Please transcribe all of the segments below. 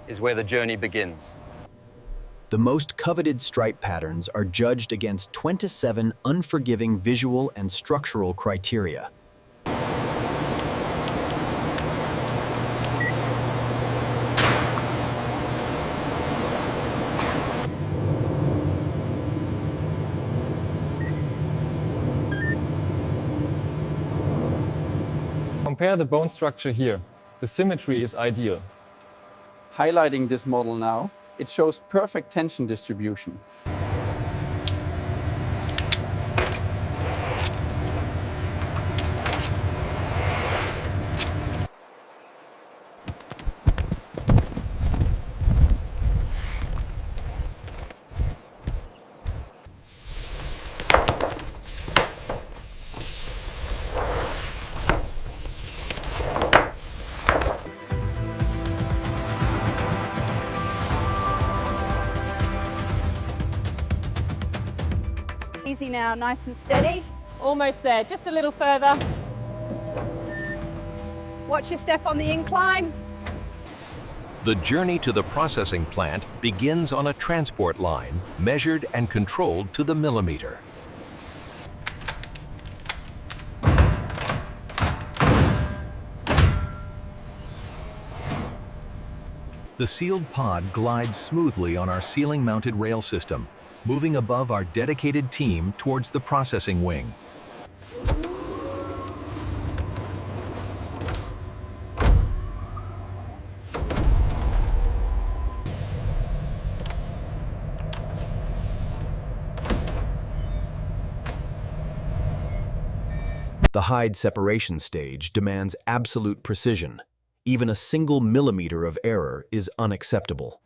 is where the journey begins. The most coveted stripe patterns are judged against 27 unforgiving visual and structural criteria. Compare the bone structure here. The symmetry is ideal. Highlighting this model now, it shows perfect tension distribution. Easy now, nice and steady. Almost there, just a little further. Watch your step on the incline. The journey to the processing plant begins on a transport line, measured and controlled to the millimeter. The sealed pod glides smoothly on our ceiling-mounted rail system, moving above our dedicated team towards the processing wing. The hide separation stage demands absolute precision. Even a single millimeter of error is unacceptable.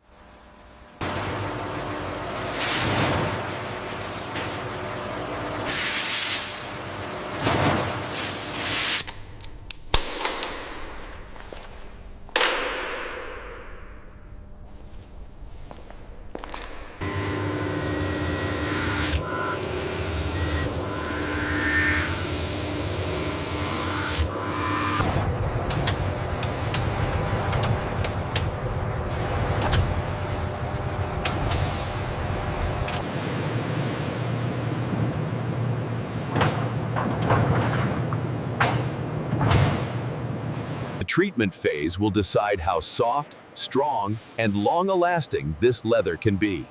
The treatment phase will decide how soft, strong, and long-lasting this leather can be.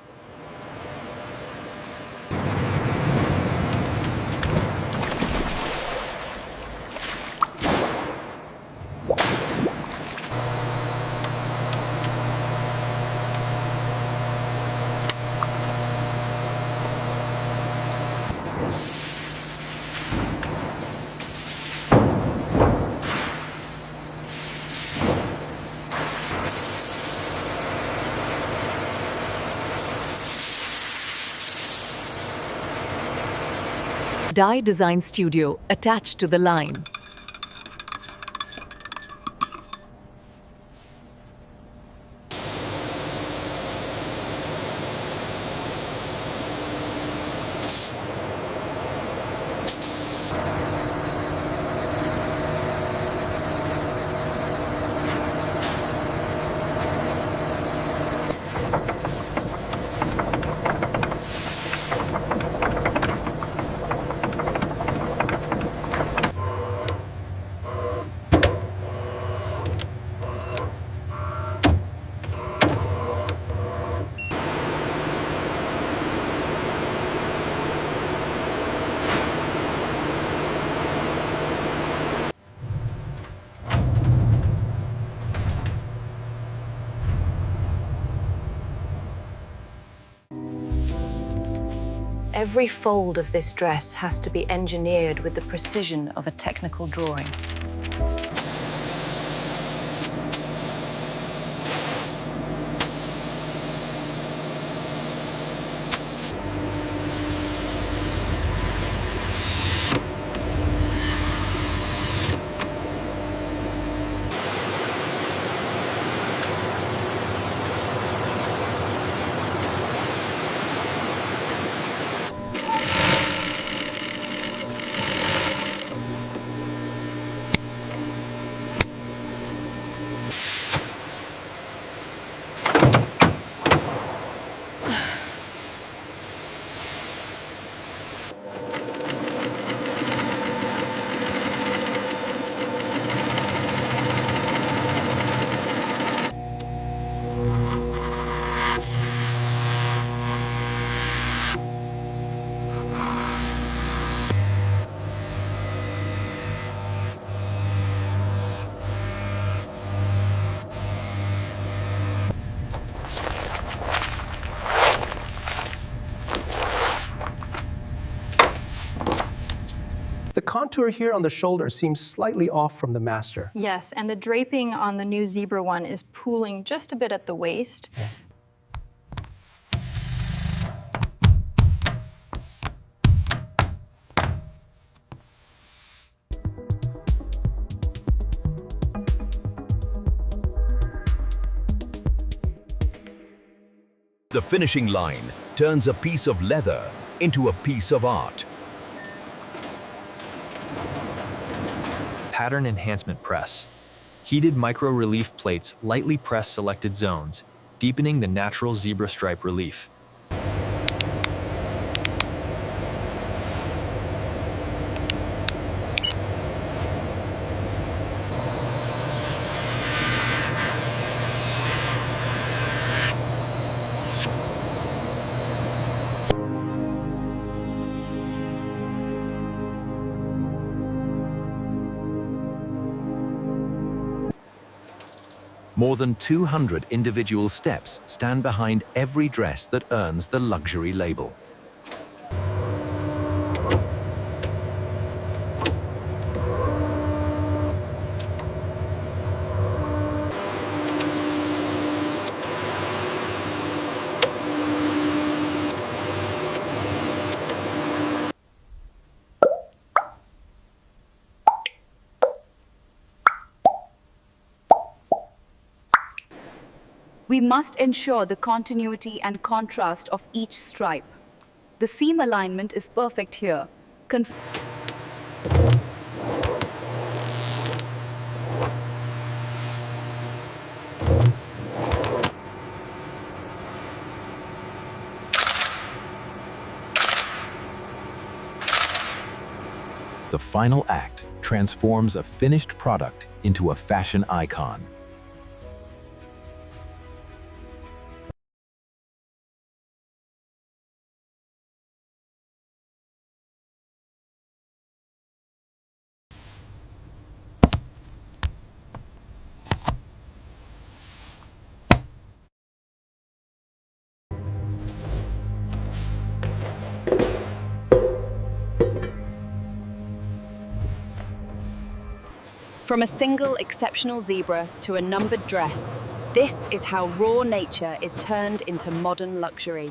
Dye design studio attached to the line. Every fold of this dress has to be engineered with the precision of a technical drawing. The contour here on the shoulder seems slightly off from the master. Yes, and the draping on the new zebra one is pooling just a bit at the waist. Yeah. The finishing line turns a piece of leather into a piece of art. Pattern enhancement press. Heated micro-relief plates lightly press selected zones, deepening the natural zebra stripe relief. More than 200 individual steps stand behind every dress that earns the luxury label. We must ensure the continuity and contrast of each stripe. The seam alignment is perfect here. The final act transforms a finished product into a fashion icon. From a single exceptional zebra to a numbered dress, this is how raw nature is turned into modern luxury.